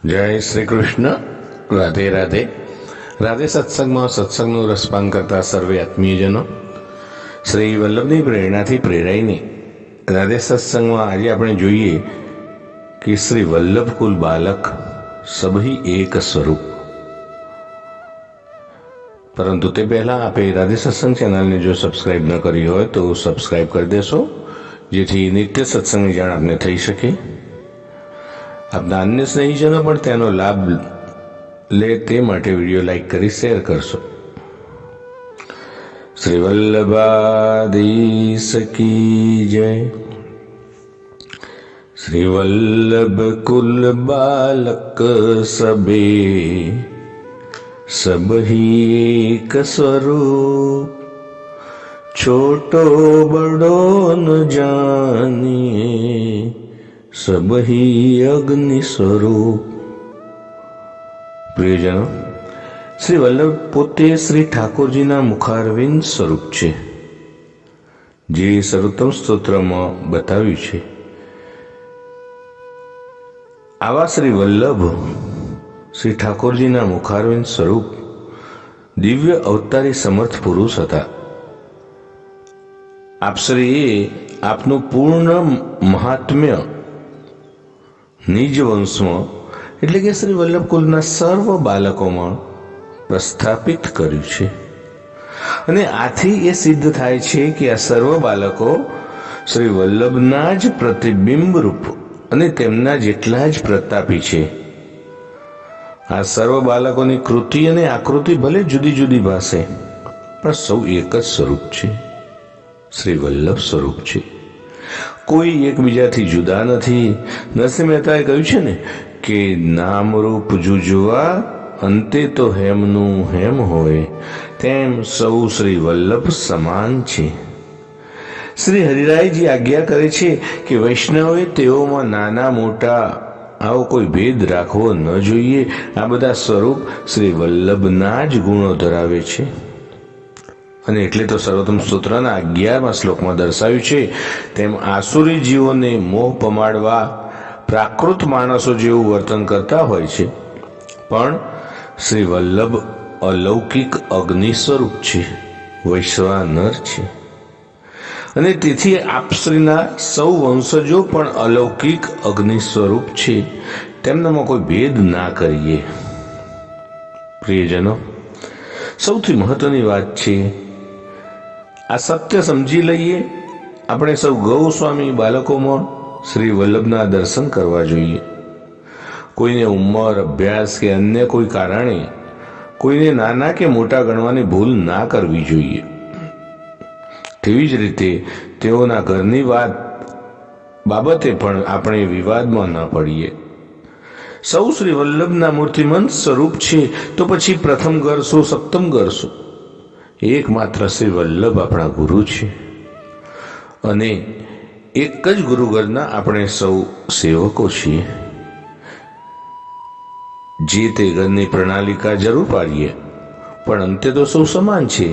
જય શ્રી કૃષ્ણ. રાધે રાધે. રાધે સત્સંગમાં સત્સંગનું રસપાન કરતા સર્વે આત્મીયજનો, શ્રી વલ્લભની પ્રેરણાથી પ્રેરાઈને રાધે સત્સંગમાં આજે આપણે જોઈએ કે શ્રી વલ્લભ કુલ બાલક સભી એક સ્વરૂપ. પરંતુ તે પહેલાં આપે રાધે સત્સંગ ચેનલને જો સબસ્ક્રાઈબ ન કરી હોય તો સબસ્ક્રાઈબ કરી દેશો, જેથી નિત્ય સત્સંગની જાણ આપને થઈ શકે. આપના અન્ય સ્નેહીજનો પણ તેનો લાભ લે તે માટે વિડીયો લાઈક કરી શેર કરશો. શ્રી વલ્લભાધીશ કી જય. શ્રી વલ્લભ કુલ બાલક સબે સબહી એક સ્વરૂપ, છોટો બડો ન જાનિએ સબહી અગ્નિ સ્વરૂપ. પ્રિયજનો, શ્રી વલ્લભ પોતે શ્રી ઠાકોરજીના મુખારવિંદ સ્વરૂપ છે, જે સર્વોત્તમ સ્તોત્રમાં બતાવ્યું છે. આવા શ્રી વલ્લભ શ્રી ઠાકોરજીના મુખારવિંદ સ્વરૂપ દિવ્ય અવતારી સમર્થ પુરુષ હતા. આપશ્રીએ આપનું પૂર્ણ મહાત્મ્ય નિજ વંશમાં એટલે કે શ્રી વલ્લભ કુલના સર્વ બાલકોમાં પ્રસ્થાપિત કર્યું છે. અને આથી એ સિદ્ધ થાય છે કે આ સર્વ બાલકો શ્રી વલ્લભના જ પ્રતિબિંબ રૂપ અને તેમના જેટલા જ પ્રતાપી છે. આ સર્વ બાલકોની કૃતિ અને આકૃતિ ભલે જુદી જુદી ભાષે, પણ સૌ એક જ સ્વરૂપ છે, શ્રી વલ્લભ સ્વરૂપ છે. કોઈ એકબીજાથી જુદા નથી. નરસિંહ મહેતાએ કહ્યું છે ને કે નામ રૂપ જુજવા અંતે તો હેમનું હેમ હોય, તેમ સૌ શ્રી વલ્લભ સમાન છે. શ્રી હરિરાયજી આજ્ઞા કરે છે કે વૈષ્ણવે તેઓમાં નાના મોટા આવો કોઈ ભેદ રાખવો ન જોઈએ. આ બધા સ્વરૂપ શ્રી વલ્લભના જ ગુણો ધરાવે છે. અને એટલે તો સર્વોત્તમ સ્તોત્રના 11મા શ્લોકમાં દર્શાવ્યું છે તેમ આસુરી જીવોને મોહ પમાડવા પ્રાકૃત માણસો જેવું વર્તન કરતા હોય છે, પણ શ્રી વલ્લભ અલૌકિક અગ્નિ સ્વરૂપ છે, વૈશ્વાનર છે. અને તેથી આપશ્રીના સૌ વંશજો પણ અલૌકિક અગ્નિ સ્વરૂપ છે, તેમનામાં કોઈ ભેદ ના કરીએ. પ્રિયજનો, સૌથી મહત્વની વાત છે આ સત્ય સમજી લઈએ. આપણે સૌ ગૌસ્વામી બાલકોમાં શ્રી વલ્લભના દર્શન કરવા જોઈએ. કોઈને ઉંમર, અભ્યાસ કે અન્ય કોઈ કારણે કોઈને નાના કે મોટા ગણવાની ભૂલ ના કરવી જોઈએ. તેવી જ રીતે તેઓના ઘરની વાત બાબતે પણ આપણે વિવાદમાં ન પડીએ. સૌ શ્રી વલ્લભના મૂર્તિમંત સ્વરૂપ છે, તો પછી પ્રથમ ઘર શું, સપ્તમ ઘર શું? એકમાત્ર શ્રી વલ્લભ આપણા ગુરુ છે, અને એક જ ગુરુઘરના આપણે સૌ સેવકો છીએ. જે તે ઘરની પ્રણાલિકા જરૂર પાડીએ, પણ અંતે તો સૌ સમાન છે,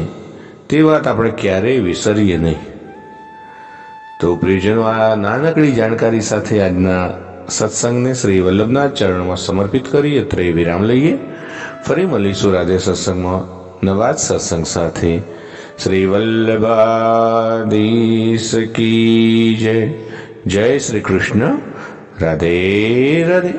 તે વાત આપણે ક્યારેય વિસરીએ નહીં. તો પ્રિયજનો, આ નાનકડી જાણકારી સાથે આજના સત્સંગને શ્રી વલ્લભના ચરણમાં સમર્પિત કરી અત્રે વિરામ લઈએ. ફરી મળીશું રાધે સત્સંગમાં નવા જ સત્સંગ સાથે. શ્રી વલ્લભાધીશ કી જય. જય શ્રી કૃષ્ણ. રાધે રાધે.